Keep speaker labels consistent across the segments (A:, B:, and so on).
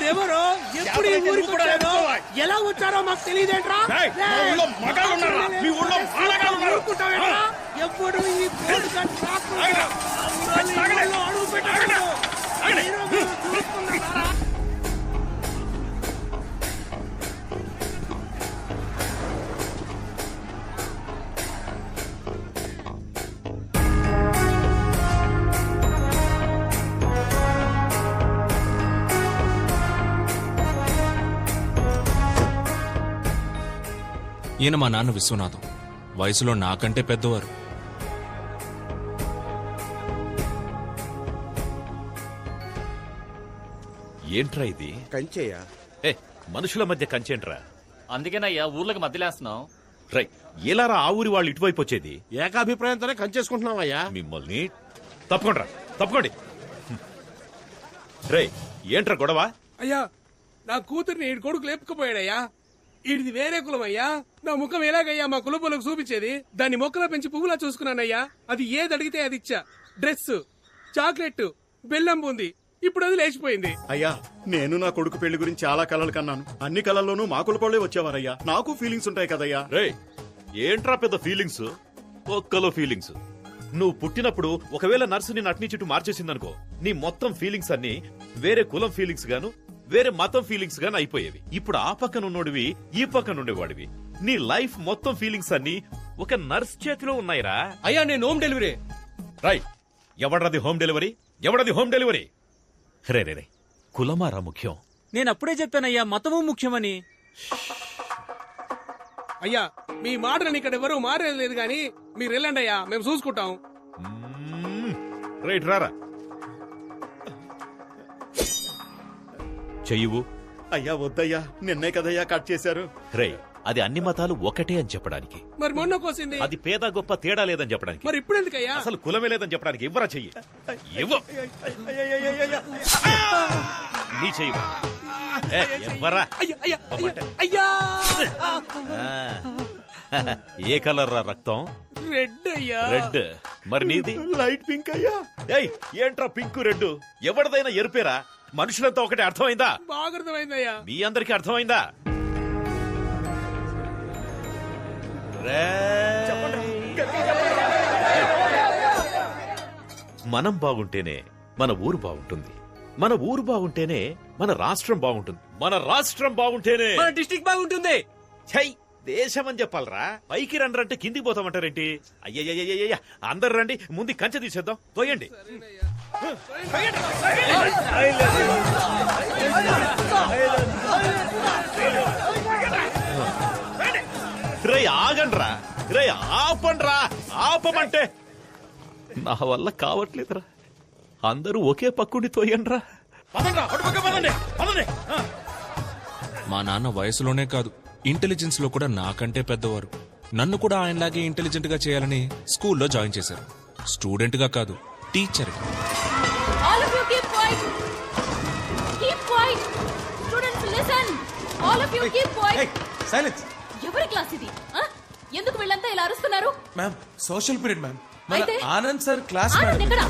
A: మీరెవరో ఎప్పుడు ఈ ఊరికి వచ్చారో ఎలా వచ్చారో మాకు తెలియదేంట్రా? ఎప్పుడు ఈ బోర్డు కట్ రాకుండా అడుగు పెట్టారు.
B: ఈయన మా నాన్న విశ్వనాథం, వయసులో నాకంటే పెద్దవారు.
C: ఏంట్రా ఇది?
D: కంచేయా?
C: మనుషుల మధ్య కంచేంట్రా?
E: అందుకేనయ్యా ఊర్లకు మధ్యలేస్తున్నాం.
C: రై, ఎలారా ఆ ఊరి వాళ్ళు ఇటువైపు వచ్చేది?
D: ఏకాభిప్రాయంతోనే కంచేసుకుంటున్నావయ్యా.
C: మిమ్మల్ని తప్పకోండి. రై, ఏంట్రా గొడవ?
A: అయ్యా, నా కూతుర్ని ఈ కొడుకు లేపుకుపోయాడయ్యా. ఇది వేరే కులం అయ్యా. నా ముఖం ఎలాగయ్యా మా కులపోలకు చూపించేది? దాన్ని మొక్కలో పెంచి పువ్వులా చూసుకున్నానయ్యా. అది ఏది అడిగితే అది ఇచ్చా. డ్రెస్, చాక్లెట్, బెల్లం బూంది. ఇప్పుడు అది లేచిపోయింది.
F: అయ్యా, నేను నా కొడుకు పెళ్లి గురించి చాలా కలలు కన్నాను. అన్ని కలల్లోనూ మా కులపోళ్లే వచ్చేవారయ్యా. నాకు ఫీలింగ్స్ ఉంటాయి కదయ్యా.
C: రే, ఏంట్రా పెద్ద ఫీలింగ్స్? ఒక్కలో ఫీలింగ్స్. నువ్వు పుట్టినప్పుడు ఒకవేళ నర్సు నిన్ను అట్నీ చుట్టూ మార్చేసిందనుకో, నీ మొత్తం ఫీలింగ్స్ అన్ని వేరే కులం ఫీలింగ్స్ గాను వేరే మతం ఫీలింగ్స్ గాను అయిపోయేవి. ఇప్పుడు ఆ పక్కన ఉన్నోడివి, ఈ పక్కన ఉండేవాడివి. నీ లైఫ్ మొత్తం ఫీలింగ్స్ అన్ని ఒక నర్స్ చేతిలో ఉన్నాయిరా.
A: అయ్యా, నేను హోమ్ డెలివరీ.
C: రై, ఎవడది హోమ్ డెలివరీ? రే, కులమారా ముఖ్యం?
E: నేను అప్పుడే చెప్పానయ్యా, మతము ముఖ్యమని.
A: అయ్యా, మీ మాటలను ఇక్కడ ఎవరు మారేది గాని మీరు వెళ్ళండి అయ్యా, మేము చూసుకుంటాం.
C: రైట్, రారా. చెయ్యవు.
F: అయ్యా వద్దయ్యా, నిన్నే కదయ్యా కట్ చేశారు.
C: రే, అది అన్ని మతాలు ఒకటే అని చెప్పడానికి.
A: మరి మొన్న కోసింది
C: అది పేద గొప్ప తేడా లేదని చెప్పడానికి.
A: మరి ఇప్పుడు ఎందుకయ్యా?
C: అసలు కులమే లేదని చెప్పడానికి. ఇవ్వరా చెయ్యి. ఇవ్వు. నీ చెయ్యి. ఇవ్వరా.
A: అయ్యా,
C: ఏ కలర్ రా రక్తం?
A: రెడ్ అయ్యా.
C: రెడ్. మరి నీది?
F: లైట్ పింక్ అయ్యా.
C: ఏయ్, ఏంట్రా పింక్ రెడ్? ఎవరిదైనా ఎరుపేరా? మనుషులంతా ఒకటే. అర్థమైందా?
A: బాగా అర్థమైందయ్యా.
C: మీ అందరికీ అర్థమైందా? మనం బాగుంటేనే మన ఊరు బాగుంటుంది. మన ఊరు బాగుంటేనే మన రాష్ట్రం బాగుంటుంది. మన రాష్ట్రం బాగుంటేనే
E: మన డిస్ట్రిక్ట్ బాగుంటుంది.
C: ఛై, దేశం అని చెప్పాలరా. పైకి రండి కిందికి పోతామంటారేంటి? అయ్యయ్యయ్యయ్య, అందరు రండి, ముందు కంచె తీసేద్దాం. తోయండి. రే, ఆగండ్రా. రే, ఆపండ్రా. ఆపమంటే నా వల్ల కావట్లేదురా. అందరూ ఒకే పక్కుండి తోయండ్రా.
B: మా నాన్న వయసులోనే కాదు, ఇంటెలిజెన్స్ లో కూడా నాకంటే పెద్దవారు. నన్ను కూడా ఆయనలాగే ఇంటెలిజెంట్ గా చేయాలని స్కూల్లో జాయిన్ చేశారు. స్టూడెంట్ గా కాదు, టీచర్ గా.
G: ఎవరి క్లాస్ ఇది? ఎందుకు వీళ్ళంతా ఇలా అరుస్తున్నారు?
H: Ma'am, social period ma'am.
G: అయితే
H: ఆనంద్ సార్ క్లాస్.
G: ఆనంద్ ఎక్కడ?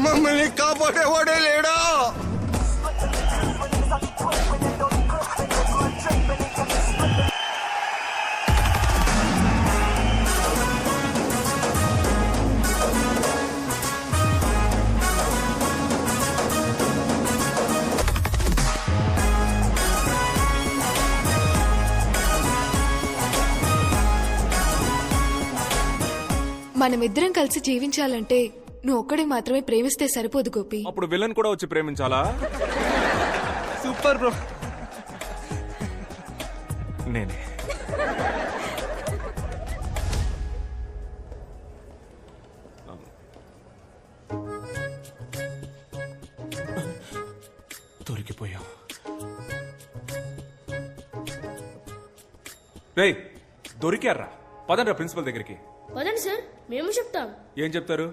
D: మమ్మల్ని కాపాడేవాడే లేడా?
I: మనమిద్దరం కలిసి జీవించాలంటే నువ్వు ఒక్కడే మాత్రమే ప్రేమిస్తే సరిపోదు గోపి.
B: అప్పుడు విలన్ కూడా వచ్చి ప్రేమించాలా?
H: Super bro.
B: నేనే. దొరికిపోయాం.
H: రేయ్, దొరికారా? పదండ్రా ప్రిన్సిపల్ దగ్గరికి.
J: పదండి సార్, మేము చెప్తాం.
H: ఏం చెప్తారు?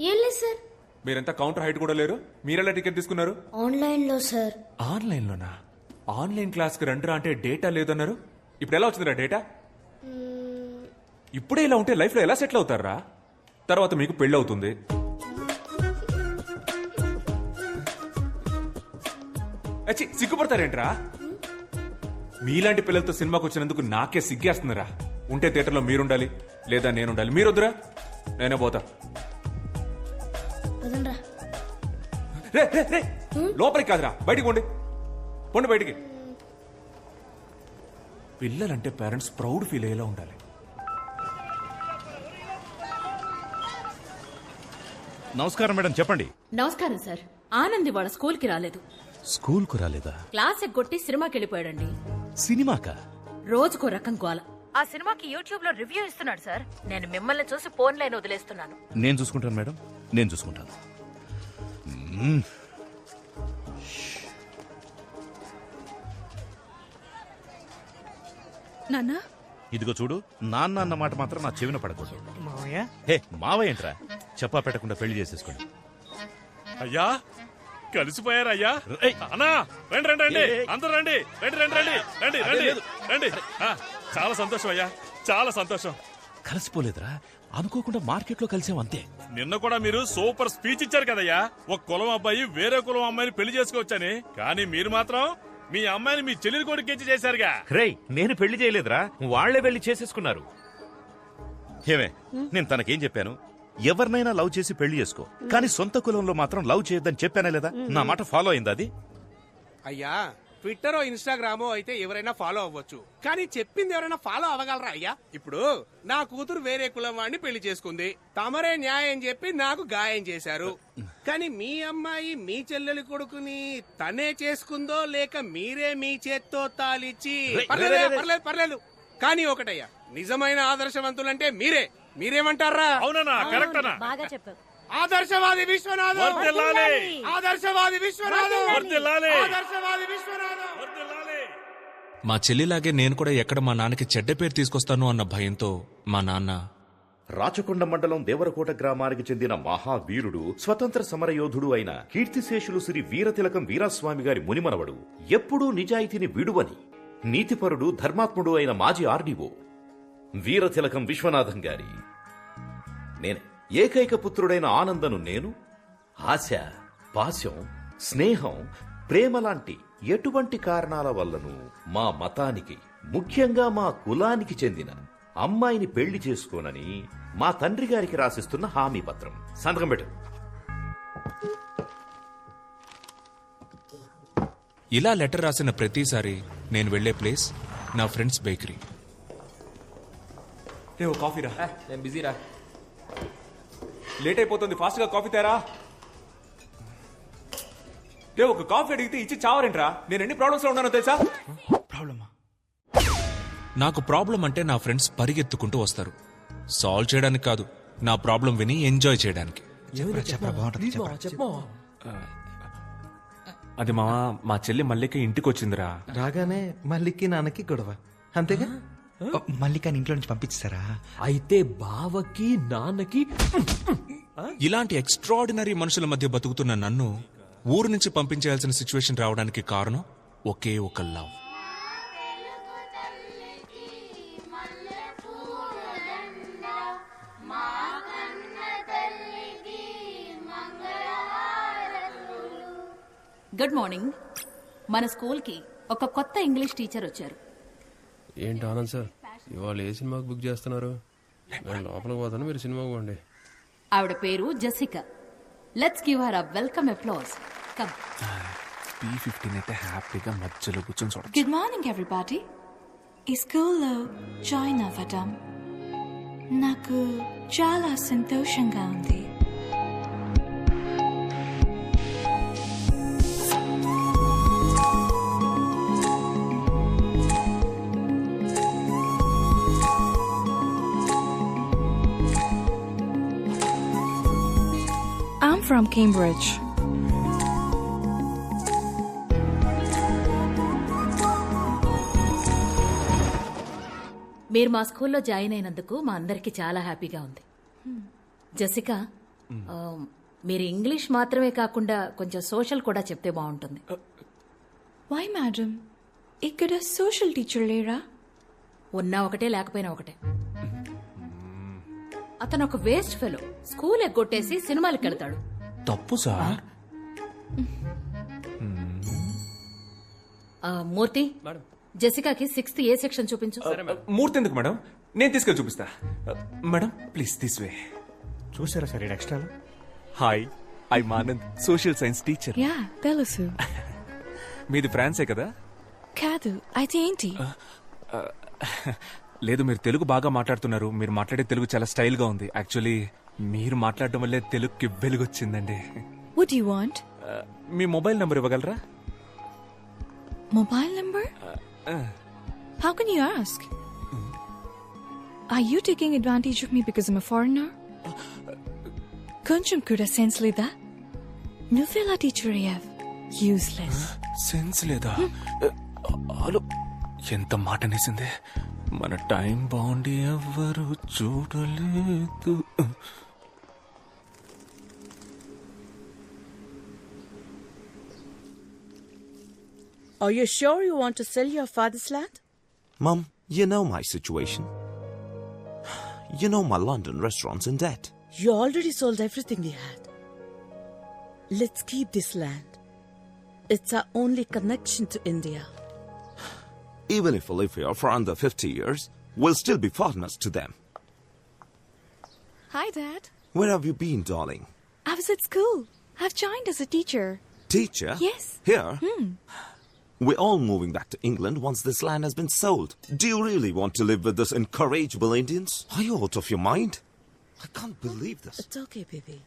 J: ఏం లేదు సార్.
H: మీరంతా కౌంటర్ హైట్ కూడా లేరు. మీరెలా టికెట్ తీసుకున్నారు?
J: ఆన్లైన్ లో సార్.
H: ఆన్లైన్ లోనా? ఆన్లైన్ క్లాస్ కి రండిరా అంటే డేటా లేదన్నారు. ఇప్పుడు ఎలా వచ్చిందిరా డేటా? ఇప్పుడే ఇలా ఉంటే లైఫ్ లో ఎలా సెటిల్ అవుతారా? తర్వాత మీకు పెళ్ళి అవుతుంది. అచ్చి, సిగ్గుపడతారేంట్రా? మీలాంటి పిల్లలతో సినిమాకి వచ్చినందుకు నాకే సిగ్గేస్తుందిరా. ఉంటే థియేటర్లో మీరుండాలి, లేదా నేనుండాలి. మీరొద్దురా, నేనే పోతా.
J: పదండ్రా.
H: రే రే రే, లోపలికి కాదురా, బయటికి పోండి. పోండి బయటికి. పిల్లలంటే పేరెంట్స్ ప్రౌడ్ ఫీల్ అయ్యేలా ఉండాలి.
C: నమస్కారం మేడం, చెప్పండి.
G: నమస్కారం సార్. ఆనంద్ వాళ్ళ స్కూల్ కి రాలేదు.
C: స్కూల్ కు రాలేదా?
G: క్లాస్ ఎగ్గొట్టి సినిమాకి వెళ్ళిపోయాడండి.
C: సినిమాకా?
G: రోజుకో రకం గోల. ఆ సినిమాకి యూట్యూబ్ లో రివ్యూ ఇస్తున్నాడు సార్. నేను మిమ్మల్ని చూసి ఫోన్ లైన్ వదిలేస్తున్నాను.
C: నేను చూసుకుంటాను మేడం, నేను చూసుకుంటాను.
G: నాన్న,
C: ఇదిగో చూడు, నాన్న అన్న మాట మాత్రం నా చెవిన పడకూడదు. హే మావయ్య ఏంట్రా, చెప్పా పెట్టకుండా పెళ్లి చేసేసుకోండి.
A: అయ్యా కలిసిపోయారయ్యా.
C: ఏయ్.
A: అన్నా రండి రండి రండి,
C: ఏయ్.
A: అందరూ రండి రండి రండి రండి రండి రండి
C: లేదు.
A: రండి. చాలా సంతోషం అయ్యా, చాలా సంతోషం.
C: కలిసిపోలేదురా, అనుకోకుండా మార్కెట్ లో కలిసాం అంతే.
A: నిన్న కూడా మీరు సూపర్ స్పీచ్ ఇచ్చారు కదయ్యా. ఒక కులం అబ్బాయి వేరే కులం అమ్మాయిని పెళ్లి చేసుకోవచ్చని. కానీ మీరు మాత్రం మీ అమ్మాయిని మీ చెల్లెలి కొడుకు ఇచ్చి చేశారుగా.
C: రేయ్, నేను పెళ్లి చేయలేదురా, వాళ్లే పెళ్లి చేసేసుకున్నారు. ఏమే, నేను తనకేం చెప్పాను? ఎవరినైనా లవ్ చేసి పెళ్లి చేసుకో, కానీ సొంత కులంలో మాత్రం లవ్ చేయొద్దని చెప్పానా లేదా? నా మాట ఫాలో అయిందా అది?
A: అయ్యా, ట్విట్టర్ ఇన్స్టాగ్రామో అయితే ఎవరైనా ఫాలో అవ్వచ్చు, కానీ చెప్పింది ఎవరైనా ఫాలో అవ్వగలరా అయ్యా? ఇప్పుడు నా కూతురు వేరే కులం వాడిని పెళ్లి చేసుకుంది, తమరే న్యాయం చెప్పి నాకు గాయం చేశారు. కానీ మీ అమ్మాయి మీ చెల్లెలి కొడుకుని తనే చేసుకుందో లేక మీరే మీ చేత్తో తాలిచ్చి? పర్లేదు పర్లేదు పర్లేదు, కానీ ఒకటయ్యా, నిజమైన ఆదర్శవంతులంటే మీరే. మీరేమంటారా? అవునా? కరెక్టనా?
G: బాగా చెప్పావు.
A: ఆదర్శవాది విశ్వనాథం వర్ధిల్లాలి! ఆదర్శవాది విశ్వనాథం వర్ధిల్లాలి! ఆదర్శవాది విశ్వనాథం వర్ధిల్లాలి!
B: మా చెల్లిలాగే నేను కూడా ఎక్కడ మా నాన్నకి చెడ్డ పేరు తీసుకొస్తాను అన్న భయంతో మా నాన్న
C: రాచకొండ మండలం దేవరకోట గ్రామానికి చెందిన మహావీరుడు, స్వతంత్ర సమరయోధుడు అయిన కీర్తిశేషులు శ్రీ వీరతిలకం వీరాస్వామి గారి మునిమనవడు, ఎప్పుడూ నిజాయితీని విడువని నీతిపరుడు, ధర్మాత్ముడు అయిన మాజీ ఆర్డీఓ వీరతిలకం విశ్వనాథం గారి నేనే. ఏకైక పుత్రుడైన ఆనందను నేను ఆశ, పాశం, స్నేహం, ప్రేమ లాంటి ఎటువంటి కారణాల వల్లను మా మతానికి, ముఖ్యంగా మా కులానికి చెందిన అమ్మాయిని పెళ్లి చేసుకోనని మా తండ్రి గారికి రాసిస్తున్న హామీ పత్రం. సంతకం పెట్టు.
B: ఇలా లెటర్ రాసిన ప్రతిసారి నేను వెళ్లే ప్లేస్ నా ఫ్రెండ్స్ బేకరీ.
H: రే, ఓ కాఫీ రా.
E: నేను బిజీరా.
H: లేట్ అయిపోతుంది, ఫాస్ట్ గా కాఫీ తేరా. రే, ఒక కాఫీ అడిగితే ఇచ్చి చావరేంట్రా? నేను ఎన్ని ప్రాబ్లమ్స్ లో ఉన్నానో తెలుసా? ప్రాబ్లమా?
B: నాకు ప్రాబ్లం అంటే నా ఫ్రెండ్స్ పరిగెత్తుకుంటూ వస్తారు, సాల్వ్ చేయడానికి కాదు, నా ప్రాబ్లం విని ఎంజాయ్ చేయడానికి.
H: అది మా చెల్లి మల్లిక ఇంటికి వచ్చిందిరా.
D: రాగానే మల్లికి నాన్నకి గొడవ, అంతేగా? మల్లికని ఇంట్లో నుంచి పంపించారా?
E: అయితే బావకి నాన్నకి
B: ఇలాంటి ఎక్స్ట్రాడినరీ మనుషుల మధ్య బతుకుతున్న నన్ను ఊరు నుంచి పంపించేయాల్సిన సిచ్యువేషన్ రావడానికి కారణం ఒకే ఒక లవ్.
G: Good morning. మన స్కూల్ కి ఒక కొత్త ఇంగ్లీష్ టీచర్ వచ్చారు.
K: ఏంటి ఆనంద్ సార్, ఇవాళ ఏ సినిమాకి బుక్ చేస్తున్నారు? నేను లోపలికి పోతాను, మీరు సినిమాకి పోండి.
G: ఆవిడ పేరు Jessica. Let's give her a welcome applause. Come.
B: P15 అయితే హ్యాపీగా మధ్యలో కూర్చొని చూడొచ్చు.
I: Good morning everybody. ఈ స్కూల్లో జాయిన్ అవ్వడం నాకు చాలా సంతోషంగా ఉంది. I'm from Cambridge.
G: మీరు మా స్కూల్లో జాయిన్ అయినందుకు మా అందరికి చాలా హ్యాపీగా ఉంది. జెసికా, మీరు ఇంగ్లీష్ మాత్రమే కాకుండా కొంచెం సోషల్ కూడా చెప్తే బాగుంటుంది.
I: Why, madam? ఇక్కడ సోషల్ టీచర్ లేరా?
G: ఉన్నా ఒకటే, లేకపోయినా ఒకటే. అతను ఒక వేస్ట్ ఫెలో. స్కూల్ ఎగ్గొట్టేసి సినిమాలకు వెళ్తాడు.
B: తప్పు సార్.
G: మూర్తి, జెసికాకి 6th A సెక్షన్ చూపించు.
H: మూర్తి ఎందుకు మేడం, నేను తీసుకెళ్ళి చూపిస్తా. Madam please this way.
E: చూసారా sir extra? Hi, I Anand, social science teacher.
I: Yeah తెలుసు.
H: మీది ఫ్రాన్సే కదా?
I: కాదు, అయితే ఏంటి?
H: లేదు, మీరు తెలుగు బాగా మాట్లాడుతున్నారు. మీరు మాట్లాడే తెలుగు చాలా స్టైల్ గా ఉంది. యాక్చువల్లీ మీరు మాట్లాడడం వల్లే తెలుగుకి వెలుగొచ్చిందండి.
I: What do you want?
H: Me mobile number ఇవ్వగలరా?
I: Mobile number? How can you ask? Are you taking advantage of me because I'm a foreigner? కొంచెం కూడా సెన్స్ లేదా? నువ్వెలా టీచర్ అయ్యావ్? యూస్లెస్.
H: సెన్స్ లేదా? హలో, ఎంత మాట అనేసింది. మన టైం బాగుండి ఎవ్వరు చూడలేదు.
L: Are you sure you want to sell your father's land?
M: Mum, you know my situation. You know my London restaurant's in debt.
L: You already sold everything we had. Let's keep this land. It's our only connection to India.
M: Even if we live here for under 50 years, we'll still be foreigners to them.
I: Hi, Dad.
M: Where have you been, darling?
I: I was at school. I've joined as a teacher.
M: Teacher?
I: Yes.
M: Here? We're all moving back to England once this land has been sold. Do you really want to live with those incorrigible Indians? Are you out of your mind? I can't believe this.
L: It's okay, baby.